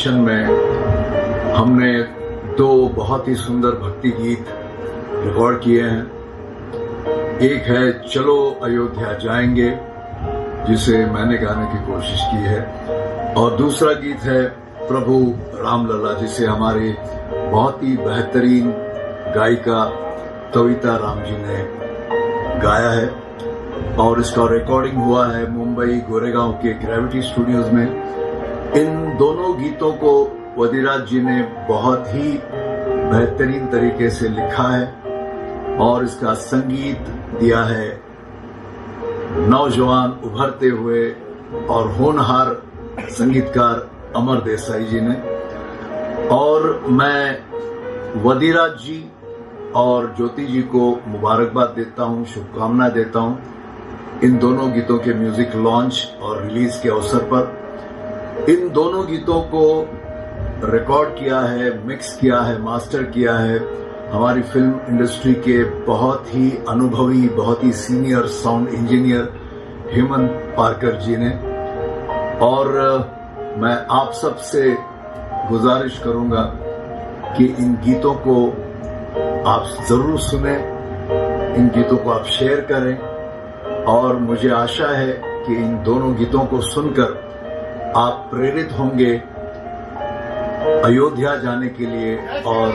Session में हमने 2 बहुत ही सुंदर भक्ति गीत रिकॉर्ड किए हैं। एक है चलो अयोध्या जाएंगे, जिसे मैंने गाने की कोशिश की है, और दूसरा गीत है प्रभु रामलला, जिसे हमारी बहुत ही बेहतरीन गायिका कविता राम जी ने गाया है, और इसका रिकॉर्डिंग हुआ है मुंबई गोरेगांव के ग्रेविटी स्टूडियोज में। इन दोनों गीतों को वदिराज जी ने बहुत ही बेहतरीन तरीके से लिखा है और इसका संगीत दिया है नौजवान उभरते हुए और होनहार संगीतकार अमर देसाई जी ने। और मैं वदिराज जी और ज्योति जी को मुबारकबाद देता हूं, शुभकामनाएं देता हूं इन दोनों गीतों के म्यूजिक लॉन्च और रिलीज के अवसर पर। इन दोनों गीतों को रिकॉर्ड किया है, मिक्स किया है, मास्टर किया है हमारी फिल्म इंडस्ट्री के बहुत ही अनुभवी, बहुत ही सीनियर साउंड इंजीनियर हेमंत पारकर जी ने। और मैं आप सब से गुजारिश करूंगा कि इन गीतों को आप जरूर सुने, इन गीतों को आप शेयर करें, और मुझे आशा है कि इन दोनों गीतों को सुनकर आप प्रेरित होंगे अयोध्या जाने के लिए और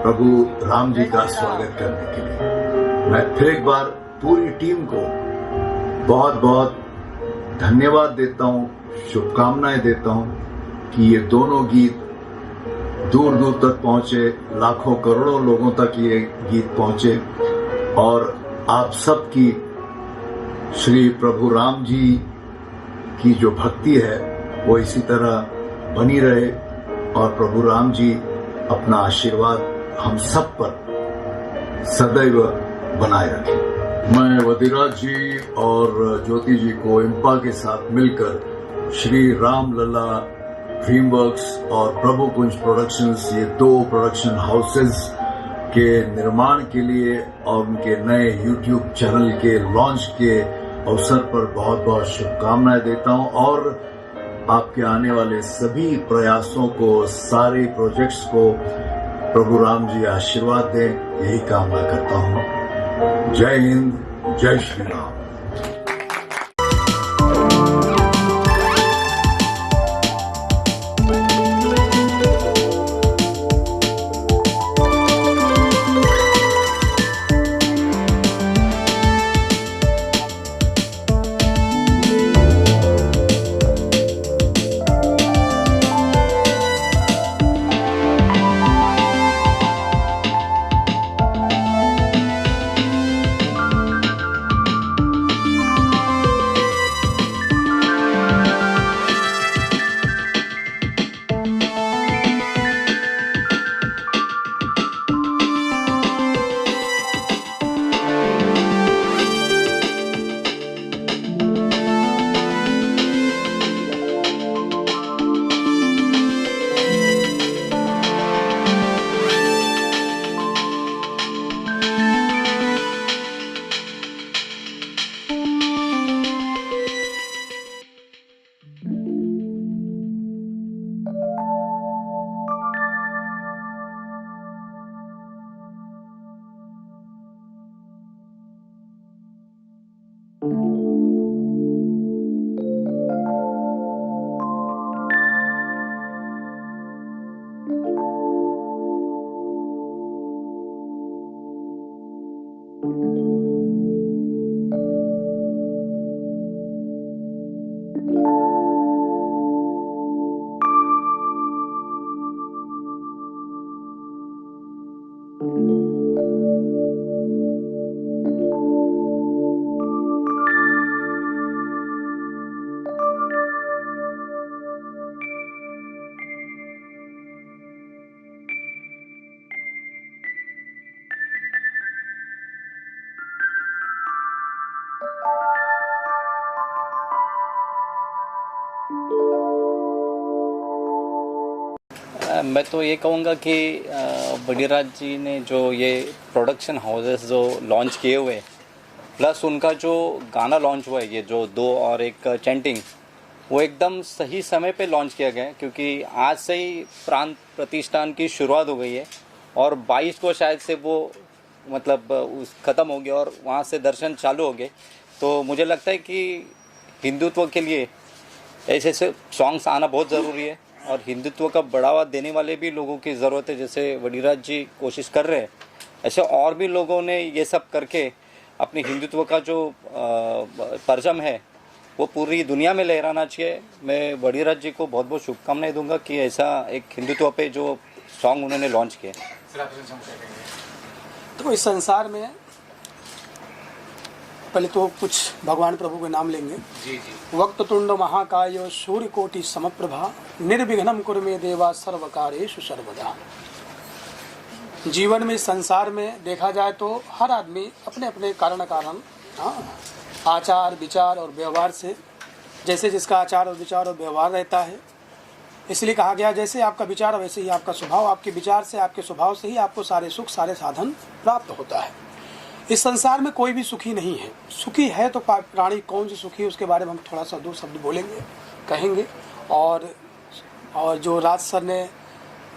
प्रभु राम जी का स्वागत करने के लिए। मैं फिर एक बार पूरी टीम को बहुत बहुत धन्यवाद देता हूं, शुभकामनाएं देता हूं कि ये दोनों गीत दूर दूर तक पहुंचे, लाखों करोड़ों लोगों तक ये गीत पहुंचे, और आप सबकी श्री प्रभु राम जी की जो भक्ति है वो इसी तरह बनी रहे, और प्रभु राम जी अपना आशीर्वाद हम सब पर सदैव बनाए रखें। मैं वदिराज जी और ज्योति जी को इम्पा के साथ मिलकर श्री राम लला ड्रीमवर्क्स और प्रभु कुंज प्रोडक्शंस, ये 2 प्रोडक्शन हाउसेस के निर्माण के लिए और उनके नए यूट्यूब चैनल के लॉन्च के अवसर पर बहुत बहुत शुभकामनाएं देता हूं, और आपके आने वाले सभी प्रयासों को, सारे प्रोजेक्ट्स को प्रभु राम जी आशीर्वाद दें, यही कामना करता हूं। जय हिंद, जय श्री राम। मैं तो ये कहूँगा कि वदिराज जी ने जो ये प्रोडक्शन हाउसेस जो लॉन्च किए हुए, प्लस उनका जो गाना लॉन्च हुआ है, ये जो 2 और 1 चैंटिंग, वो एकदम सही समय पे लॉन्च किया गया है, क्योंकि आज से ही प्राण प्रतिष्ठान की शुरुआत हो गई है और 22 को शायद से वो मतलब उस ख़त्म हो गया और वहाँ से दर्शन चालू हो गए। तो मुझे लगता है कि हिंदुत्व के लिए ऐसे ऐसे सॉन्ग्स आना बहुत ज़रूरी है और हिंदुत्व का बढ़ावा देने वाले भी लोगों की ज़रूरत है। जैसे वडीराज जी कोशिश कर रहे हैं, ऐसे और भी लोगों ने ये सब करके अपने हिंदुत्व का जो परचम है वो पूरी दुनिया में लहराना चाहिए। मैं वडीराज जी को बहुत बहुत शुभकामनाएं दूंगा कि ऐसा एक हिंदुत्व पे जो सॉन्ग उन्होंने लॉन्च किए। तो इस संसार में पहले तो कुछ भगवान प्रभु के नाम लेंगे। जी जी। वक्रतुंड महाकाय सूर्यकोटि समप्रभा निर्विघ्नं कुरु मे देवा सर्वकारेषु सर्वदा। जीवन में इस संसार में देखा जाए तो हर आदमी अपने अपने कारण आचार विचार और व्यवहार से, जैसे जिसका आचार और विचार और व्यवहार रहता है, इसलिए कहा गया जैसे आपका विचार वैसे ही आपका स्वभाव, आपके विचार से आपके स्वभाव से ही आपको सारे सुख सारे साधन प्राप्त होता है। इस संसार में कोई भी सुखी नहीं है। सुखी है तो प्राणी कौन सी सुखी है उसके बारे में हम थोड़ा सा दो शब्द बोलेंगे, कहेंगे। और जो राज सर ने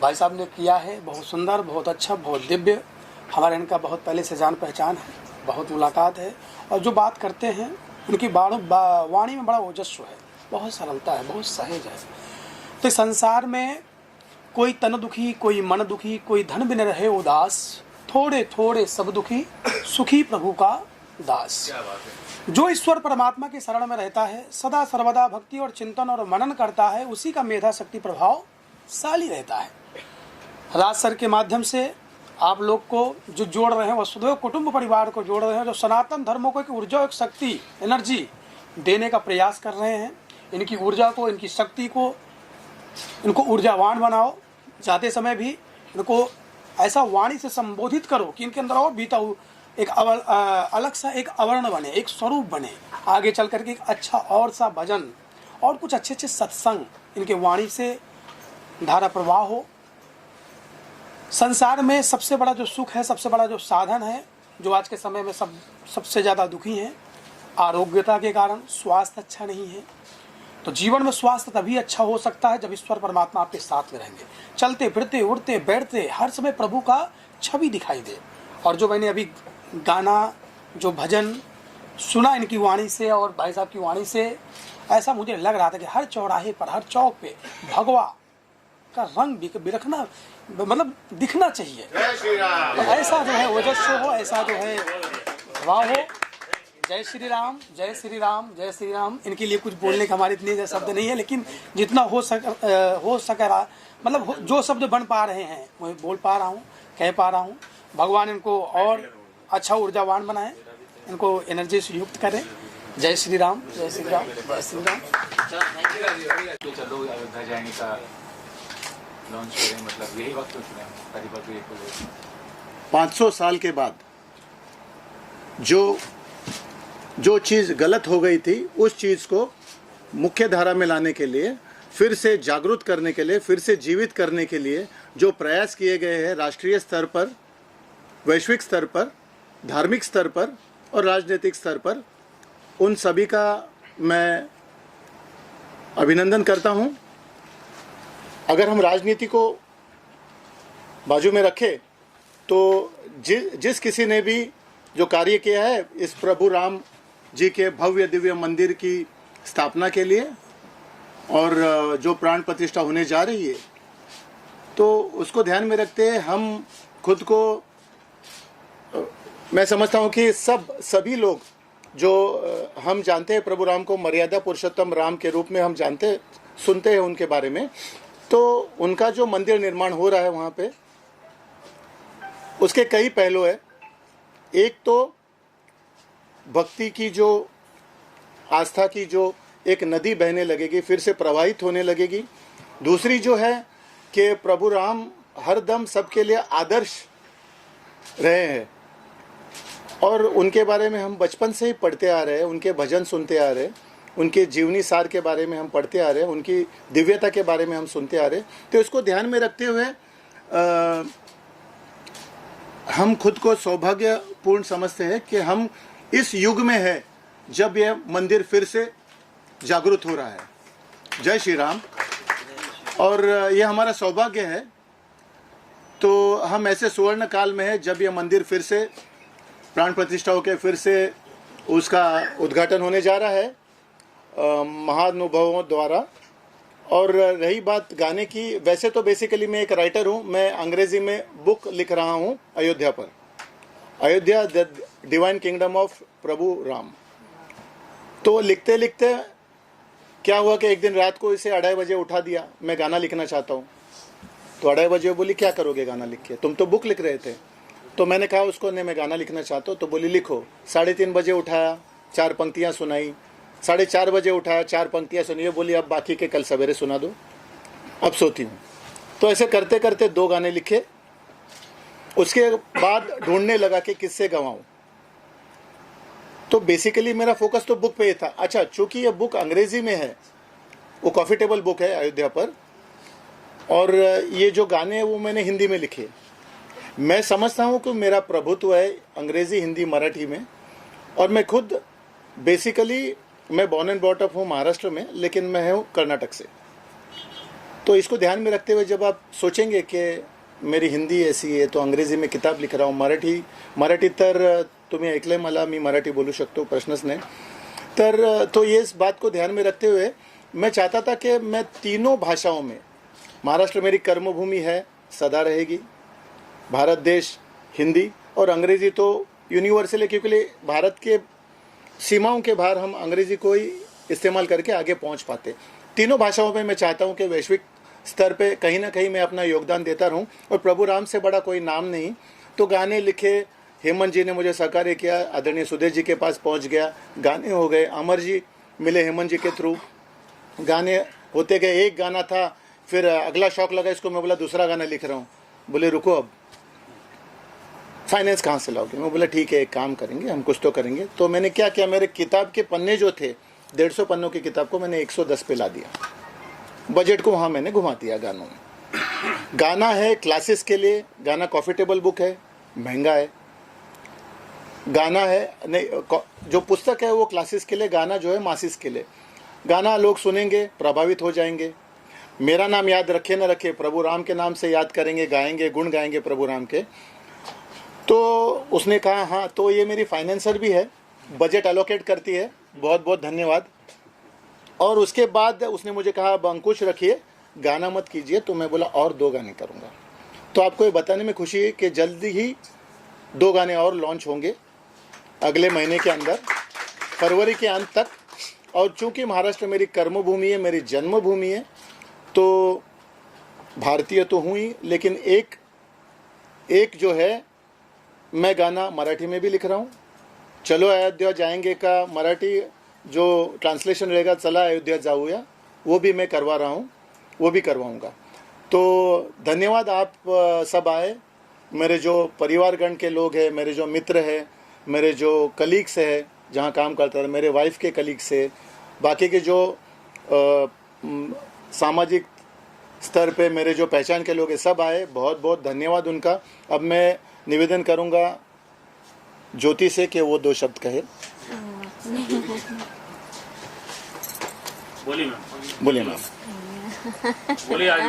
भाई साहब ने किया है बहुत सुंदर, बहुत अच्छा, बहुत दिव्य। हमारे इनका बहुत पहले से जान पहचान है, बहुत मुलाकात है और जो बात करते हैं उनकी वाणी में बड़ा ओजस्व है, बहुत सरलता है, बहुत सहज है। तो संसार में कोई तन दुखी, कोई मन दुखी, कोई धन बिन रहे उदास, थोड़े थोड़े सब दुखी, सुखी प्रभु का दास। जो ईश्वर परमात्मा के शरण में रहता है, सदा सर्वदा भक्ति और चिंतन और मनन करता है, उसी का मेधा शक्ति प्रभावशाली रहता है। राज सर के माध्यम से आप लोग को जो जोड़ रहे हैं, वसुधैव कुटुंब परिवार को जोड़ रहे हैं, जो सनातन धर्मों को एक ऊर्जा, एक शक्ति, एनर्जी देने का प्रयास कर रहे हैं। इनकी ऊर्जा को, इनकी शक्ति को, इनको ऊर्जावान बनाओ। जाते समय भी इनको ऐसा वाणी से संबोधित करो कि इनके अंदर और बीता एक अलग सा एक आवरण बने, एक स्वरूप बने। आगे चल करके एक अच्छा और सा भजन और कुछ अच्छे अच्छे सत्संग इनके वाणी से धारा प्रवाह हो। संसार में सबसे बड़ा जो सुख है, सबसे बड़ा जो साधन है, जो आज के समय में सबसे ज़्यादा दुखी हैं, आरोग्यता के कारण स्वास्थ्य अच्छा नहीं है। तो जीवन में स्वास्थ्य तभी अच्छा हो सकता है जब ईश्वर परमात्मा आपके साथ में रहेंगे। चलते फिरते उड़ते बैठते हर समय प्रभु का छवि दिखाई दे। और जो मैंने अभी गाना, जो भजन सुना इनकी वाणी से और भाई साहब की वाणी से, ऐसा मुझे लग रहा था कि हर चौराहे पर, हर चौक पे भगवा का रंग बिरखना, मतलब दिखना चाहिए। तो ऐसा जो है ओजस्व हो, ऐसा जो है वाह हो। जय श्री राम, जय श्री राम, जय श्री राम। इनके लिए कुछ बोलने का हमारे इतने शब्द नहीं है, लेकिन जितना हो सका मतलब जो शब्द बन पा रहे हैं वो बोल पा रहा हूँ, कह पा रहा हूँ। भगवान इनको और अच्छा ऊर्जावान बनाए, इनको एनर्जी से युक्त करें। जय श्री राम, जय श्री राम, जय श्री राम। चलो अयोध्या जाने का लॉन्च करें, मतलब यही वक्त चुने करीब 500 साल के बाद जो चीज़ गलत हो गई थी उस चीज़ को मुख्य धारा में लाने के लिए, फिर से जागरूक करने के लिए, फिर से जीवित करने के लिए जो प्रयास किए गए हैं राष्ट्रीय स्तर पर, वैश्विक स्तर पर, धार्मिक स्तर पर और राजनीतिक स्तर पर, उन सभी का मैं अभिनंदन करता हूं। अगर हम राजनीति को बाजू में रखें तो जिस किसी ने भी जो कार्य किया है इस प्रभु राम जी के भव्य दिव्य मंदिर की स्थापना के लिए और जो प्राण प्रतिष्ठा होने जा रही है, तो उसको ध्यान में रखते हैं हम खुद को, मैं समझता हूँ कि सभी लोग जो हम जानते हैं प्रभु राम को मर्यादा पुरुषोत्तम राम के रूप में हम सुनते हैं उनके बारे में, तो उनका जो मंदिर निर्माण हो रहा है वहाँ पे, उसके कई पहलू है। एक तो भक्ति की जो, आस्था की जो एक नदी बहने लगेगी, फिर से प्रवाहित होने लगेगी। दूसरी जो है कि प्रभु राम हरदम सबके लिए आदर्श रहे हैं और उनके बारे में हम बचपन से ही पढ़ते आ रहे हैं, उनके भजन सुनते आ रहे हैं, उनके जीवनी सार के बारे में हम पढ़ते आ रहे हैं, उनकी दिव्यता के बारे में हम सुनते आ रहे हैं। तो इसको ध्यान में रखते हुए हम खुद को सौभाग्यपूर्ण समझते हैं कि हम इस युग में है जब यह मंदिर फिर से जागृत हो रहा है। जय श्री राम। और ये हमारा सौभाग्य है, तो हम ऐसे सुवर्ण काल में है जब ये मंदिर फिर से प्राण प्रतिष्ठा होकर फिर से उसका उद्घाटन होने जा रहा है महानुभावों द्वारा। और रही बात गाने की, वैसे तो बेसिकली मैं एक राइटर हूँ, मैं अंग्रेजी में बुक लिख रहा हूँ अयोध्या पर, Ayodhya the divine kingdom of Prabhu Ram. तो लिखते लिखते क्या हुआ कि एक दिन रात को इसे 2:30 बजे उठा दिया, मैं गाना लिखना चाहता हूँ। तो 2:30 बजे बोली क्या करोगे गाना लिख के, तुम तो बुक लिख रहे थे। तो मैंने कहा उसको, नहीं मैं गाना लिखना चाहता हूँ। तो बोली लिखो। 3:30 बजे उठाया, 4 पंक्तियाँ सुनाई। 4:30 बजे उठाया, 4 पंक्तियाँ सुनी। बोली अब बाकी के कल सवेरे सुना दो, अब सोती हूँ। तो ऐसे करते करते 2 गाने लिखे। उसके बाद ढूंढने लगा कि किससे गवाऊँ। तो बेसिकली मेरा फोकस तो बुक पे ही था। अच्छा, चूंकि ये बुक अंग्रेजी में है, वो कॉफ़ी टेबल बुक है अयोध्या पर, और ये जो गाने हैं वो मैंने हिंदी में लिखे। मैं समझता हूँ कि मेरा प्रभुत्व है अंग्रेज़ी, हिंदी, मराठी में। और मैं खुद बेसिकली मैं बॉर्न एंड ब्रॉट अप हूँ महाराष्ट्र में, लेकिन मैं हूँ कर्नाटक से। तो इसको ध्यान में रखते हुए जब आप सोचेंगे कि मेरी हिंदी ऐसी आहे, तो अंग्रेजी में किताब लिख रहा हूँ, मराठी तर तुम्ही ऐकलंय मला, मी मराठी बोलू शकतो, प्रश्नच नाही। तर तो ये इस बात को ध्यान में रखते हुए मैं चाहता था कि मैं तीनों भाषाओं में, महाराष्ट्र मेरी कर्मभूमि है, सदा रहेगी, भारत देश हिंदी, और अंग्रेज़ी तो यूनिवर्सल है, क्योंकि भारत के सीमाओं के बाहर हम अंग्रेज़ी को ही इस्तेमाल करके आगे पहुंच पाते। तीनों भाषाओं में मैं चाहता हूं कि वैश्विक स्तर पे कहीं ना कहीं मैं अपना योगदान देता रहूं, और प्रभु राम से बड़ा कोई नाम नहीं। तो गाने लिखे, हेमंत जी ने मुझे सहकार्य किया, आदरणीय सुदेश जी के पास पहुंच गया, गाने हो गए, अमर जी मिले हेमंत जी के थ्रू, गाने होते गए। एक गाना था, फिर अगला शौक लगा इसको, मैं बोला दूसरा गाना लिख रहा हूँ। बोले रुको, अब फाइनेंस कहाँ से लाओगे? मैं बोला ठीक है, एक काम करेंगे, हम कुछ तो करेंगे। तो मैंने क्या किया, मेरे किताब के पन्ने जो थे, 150 पन्नों की किताब को मैंने 110 पे ला दिया। बजट को वहाँ मैंने घुमा दिया गानों में। गाना है क्लासेस के लिए, गाना कॉफ़ी टेबल बुक है, महंगा है। गाना है नहीं, जो पुस्तक है वो क्लासेस के लिए, गाना जो है मासिस के लिए। गाना लोग सुनेंगे, प्रभावित हो जाएंगे, मेरा नाम याद रखे न रखे, प्रभु राम के नाम से याद करेंगे, गाएंगे, गुण गाएंगे प्रभु राम के। तो उसने कहा हाँ, तो ये मेरी फाइनेंसर भी है, बजट एलोकेट करती है, बहुत बहुत धन्यवाद। और उसके बाद उसने मुझे कहा अब अंकुश रखिए, गाना मत कीजिए। तो मैं बोला और 2 गाने करूँगा। तो आपको ये बताने में खुशी है कि जल्दी ही 2 गाने और लॉन्च होंगे अगले महीने के अंदर, फरवरी के अंत तक। और चूँकि महाराष्ट्र मेरी कर्मभूमि है, मेरी जन्मभूमि है, तो भारतीय तो हुई, लेकिन एक जो है मैं गाना मराठी में भी लिख रहा हूँ। चलो अयोध्या जाएंगे का मराठी जो ट्रांसलेशन रहेगा, चला अयोध्या जाऊया, वो भी मैं करवा रहा हूँ, वो भी करवाऊँगा। तो धन्यवाद, आप सब आए, मेरे जो परिवारगण के लोग हैं, मेरे जो मित्र हैं, मेरे जो कलीग्स हैं जहाँ काम करता है, मेरे वाइफ के कलीग्स से, बाकी के जो सामाजिक स्तर पे मेरे जो पहचान के लोग हैं, सब आए, बहुत बहुत धन्यवाद उनका। अब मैं निवेदन करूंगा ज्योति से कि वो 2 शब्द कहे। बोलिए मैम। बोलिए, आज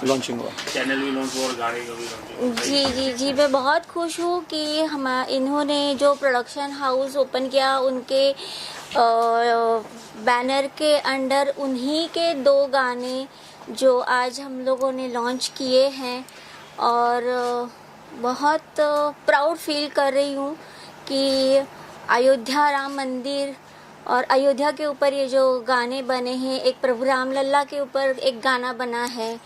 लॉन्चिंग हुआ, चैनल भी लॉन्च हुआ और गाड़ी का भी लॉन्च। जी, मैं बहुत खुश हूँ कि इन्होंने जो प्रोडक्शन हाउस ओपन किया, उनके बैनर के अंडर उन्हीं के 2 गाने जो आज हम लोगों ने लॉन्च किए हैं। और बहुत प्राउड फील कर रही हूँ कि अयोध्या राम मंदिर और अयोध्या के ऊपर ये जो गाने बने हैं, एक प्रभु राम लल्ला के ऊपर एक गाना बना है,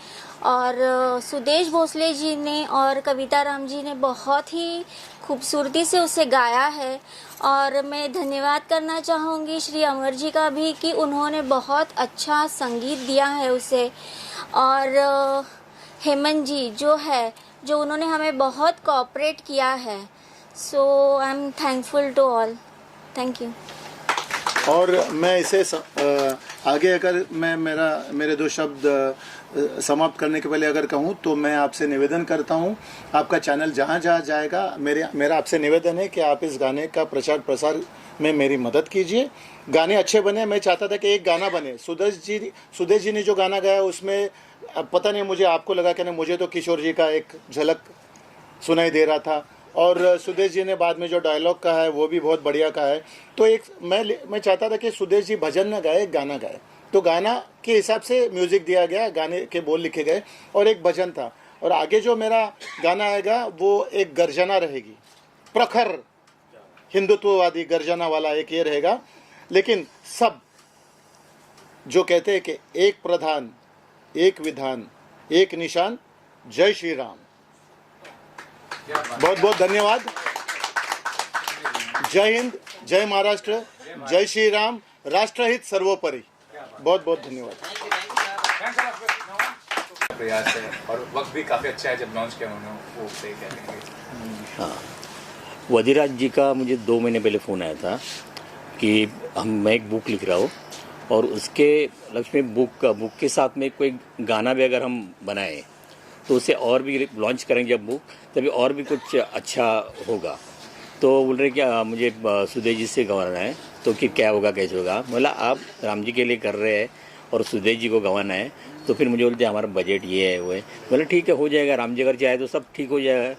और सुदेश भोसले जी ने और कविता राम जी ने बहुत ही खूबसूरती से उसे गाया है। और मैं धन्यवाद करना चाहूँगी श्री अमर जी का भी कि उन्होंने बहुत अच्छा संगीत दिया है उसे। और हेमंत जी जो उन्होंने हमें बहुत कोऑपरेट किया है। So I am thankful to all. Thank you. और मैं इसे आगे अगर मैं मेरे 2 शब्द समाप्त करने के पहले अगर कहूँ, तो मैं आपसे निवेदन करता हूँ, आपका चैनल जहाँ जहाँ जाएगा, मेरा आपसे निवेदन है कि आप इस गाने का प्रचार प्रसार में मेरी मदद कीजिए। गाने अच्छे बने, मैं चाहता था कि एक गाना बने। सुदेश जी ने जो गाना गाया उसमें पता नहीं, मुझे आपको लगा कि नहीं, मुझे तो किशोर जी का एक झलक सुनाई दे रहा था, और सुदेश जी ने बाद में जो डायलॉग कहा है वो भी बहुत बढ़िया कहा है। तो एक मैं चाहता था कि सुदेश जी भजन न गाए, गाना गाए। तो गाना के हिसाब से म्यूज़िक दिया गया, गाने के बोल लिखे गए और एक भजन था। और आगे जो मेरा गाना आएगा वो एक गर्जना रहेगी, प्रखर हिंदुत्ववादी गर्जना वाला एक ये रहेगा। लेकिन सब जो कहते हैं कि एक प्रधान, एक विधान, एक निशान, जय श्री राम। बहुत बहुत धन्यवाद। जय हिंद, जय महाराष्ट्र, जय श्री राम, राष्ट्रहित सर्वोपरि। बहुत बहुत धन्यवाद। प्रयास है और वक्त भी काफ़ी अच्छा है जब लॉन्च किया उन्होंने, वो सही कह रहे हैं। हाँ, वजीराज जी का मुझे 2 महीने पहले फ़ोन आया था कि मैं एक बुक लिख रहा हूँ और उसके लक्ष्मी बुक के साथ में कोई गाना भी अगर हम बनाएं तो उसे और भी लॉन्च करेंगे जब बुक, तभी और भी कुछ अच्छा होगा। तो बोल रहे क्या मुझे सुदेश जी से गवाना है, तो कि क्या होगा कैसे होगा। बोला आप राम जी के लिए कर रहे हैं और सुदेश जी को गवाना है, तो फिर मुझे बोलते हमारा बजट ये है वो है। बोले ठीक है, हो जाएगा, राम जी अगर चाहे तो सब ठीक हो जाएगा।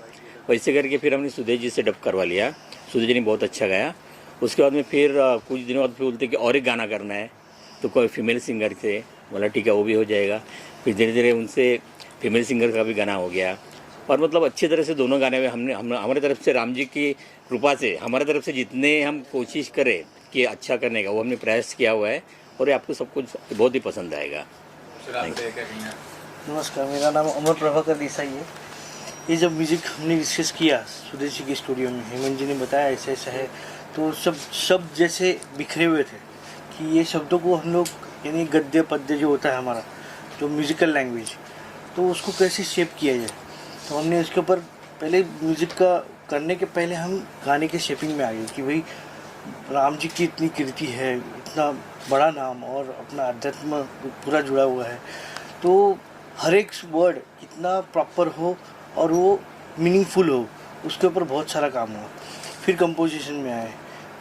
वैसे करके फिर हमने सुदेश जी से डब करवा लिया। सुदेश जी ने बहुत अच्छा गाया। उसके बाद में फिर कुछ दिनों बाद फिर बोलते कि और एक गाना करना है, तो कोई फीमेल सिंगर से। बोला ठीक है, वो भी हो जाएगा। फिर धीरे धीरे उनसे फीमेल सिंगर का भी गाना हो गया। और मतलब अच्छी तरह से दोनों गाने में हमने हमारे तरफ से, राम जी की कृपा से, हमारे तरफ से जितने हम कोशिश करें कि अच्छा करने का, वो हमने प्रयास किया हुआ है और ये आपको सब कुछ बहुत ही पसंद आएगा। नमस्कार, मेरा नाम अमर प्रभाकर देसाई है। ये जब म्यूज़िक हमने डिस्कस किया सुदेश जी के स्टूडियो में, हेमंत जी ने बताया ऐसा ऐसा है, तो सब शब्द जैसे बिखरे हुए थे कि ये शब्दों को हम लोग, यानी गद्य पद्य जो होता है हमारा जो म्यूज़िकल लैंग्वेज, तो उसको कैसे शेप किया जाए। तो हमने उसके ऊपर पहले म्यूज़िक का करने के पहले हम गाने के शेपिंग में आ गए कि भाई राम जी की इतनी कीर्ति है, इतना बड़ा नाम और अपना अध्यात्म पूरा जुड़ा हुआ है, तो हर एक वर्ड इतना प्रॉपर हो और वो मीनिंगफुल हो, उसके ऊपर बहुत सारा काम हुआ। फिर कंपोजिशन में आए,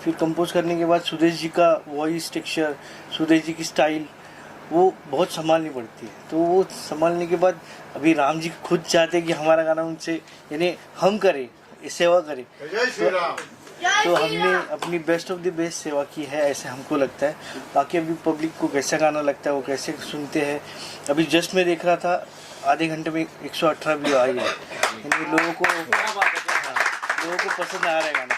फिर कंपोज करने के बाद सुदेश जी का वॉइस टेक्सचर, सुदेश जी की स्टाइल, वो बहुत संभालनी पड़ती है। तो वो संभालने के बाद अभी राम जी खुद चाहते कि हमारा गाना उनसे, यानी हम करें, सेवा करें, तो हमने अपनी बेस्ट ऑफ द बेस्ट सेवा की है, ऐसे हमको लगता है। बाकी अभी पब्लिक को कैसा गाना लगता है, वो कैसे सुनते हैं। अभी जस्ट मैं देख रहा था, आधे घंटे में 118 व्यू आई है, यानी लोगों को पसंद आ रहा है गाना।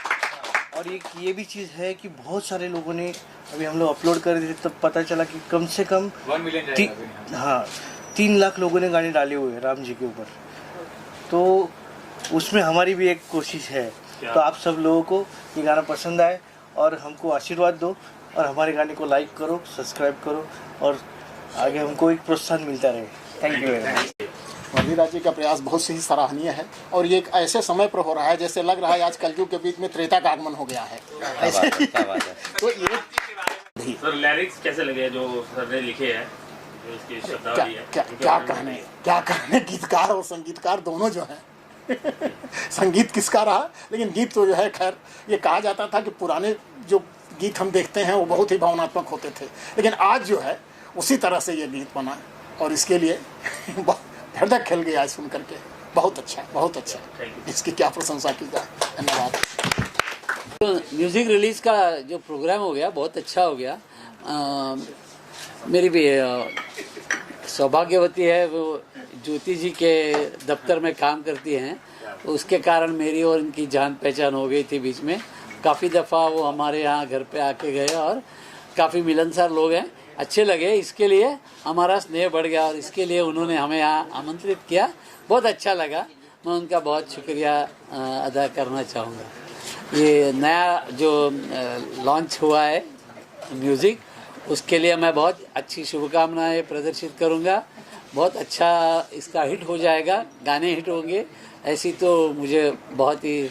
और ये भी चीज़ है कि बहुत सारे लोगों ने, अभी हम लोग अपलोड कर रहे थे तब पता चला कि कम से कम 3 लाख लोगों ने गाने डाले हुए हैं राम जी के ऊपर। तो उसमें हमारी भी एक कोशिश है। तो आप सब लोगों को ये गाना पसंद आए और हमको आशीर्वाद दो और हमारे गाने को लाइक करो, सब्सक्राइब करो और आगे हमको एक प्रोत्साहन मिलता रहे। Thank you very much. Vajiraj ji का प्रयास बहुत ही सराहनीय है और ये एक ऐसे समय पर हो रहा है जैसे लग रहा है आज कलयुग के बीच में त्रेता का आगमन हो गया है। तो ये सर लिरिक्स कैसे लगे जो सर ने लिखे हैं, जो इसकी शब्दावली है? क्या कहने गीतकार और संगीतकार दोनों जो हैं संगीत किसका रहा, लेकिन गीत तो जो है, खैर ये कहा जाता था कि पुराने जो गीत हम देखते हैं वो बहुत ही भावनात्मक होते थे, लेकिन आज जो है उसी तरह से ये गीत बना और इसके लिए हृदय खिल गया सुन करके। बहुत अच्छा, बहुत अच्छा, इसकी क्या प्रशंसा की जाए। धन्यवाद। तो म्यूज़िक रिलीज़ का जो प्रोग्राम हो गया बहुत अच्छा हो गया। मेरी भी सौभाग्यवती है, वो ज्योति जी के दफ्तर में काम करती हैं, उसके कारण मेरी और इनकी जान पहचान हो गई थी बीच में। काफ़ी दफ़ा वो हमारे यहाँ घर पे आके गए और काफ़ी मिलनसार लोग हैं, अच्छे लगे। इसके लिए हमारा स्नेह बढ़ गया और इसके लिए उन्होंने हमें यहाँ आमंत्रित किया, बहुत अच्छा लगा। मैं उनका बहुत शुक्रिया अदा करना चाहूँगा। ये नया जो लॉन्च हुआ है म्यूज़िक, उसके लिए मैं बहुत अच्छी शुभकामनाएं प्रदर्शित करूँगा। बहुत अच्छा इसका हिट हो जाएगा, गाने हिट होंगे, ऐसी तो मुझे बहुत ही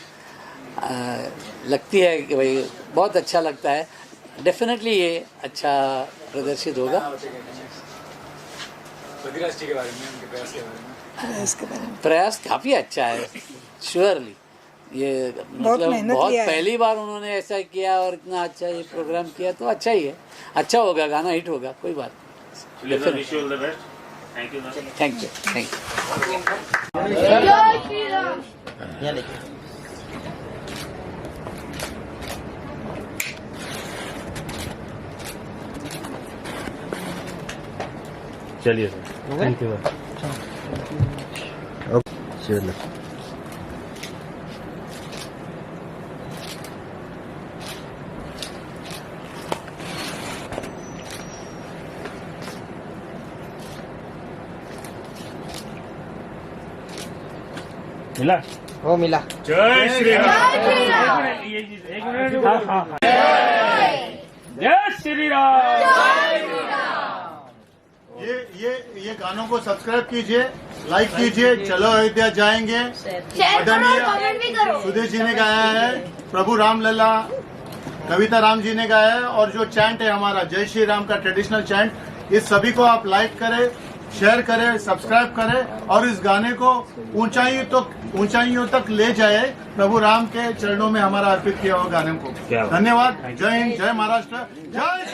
लगती है कि भाई बहुत अच्छा लगता है। डेफिनेटली ये अच्छा प्रदर्शित होगा। वजीराज जी के बारे में, उनके प्रयास के बारे में? प्रयास काफ़ी अच्छा है, श्योरली ये मतलब बहुत पहली बार उन्होंने ऐसा किया और इतना अच्छा ये प्रोग्राम किया, तो अच्छा ही है, अच्छा होगा, गाना हिट होगा, कोई बात wish you all the best. Thank you thank you thank you. चलिए सर, थैंक यू। चलो मिला? वो मिला। जय श्री राम। एक मिनट। हाँ हाँ हाँ। जय श्री राम। ये गानों को सब्सक्राइब कीजिए, लाइक कीजिए। चलो अयोध्या जाएंगे, आदरणीय सुधीर जी ने गाया है, प्रभु राम लला, कविता राम जी ने गाया है, और जो चैंट है हमारा जय श्री राम का ट्रेडिशनल चैंट, इस सभी को आप लाइक करें, शेयर करें, सब्सक्राइब करें और इस गाने को ऊंचाइयों तक ले जाए, प्रभु राम के चरणों में हमारा अर्पित किया हुआ गाने को। धन्यवाद। जय हिंद, जय महाराष्ट्र, जय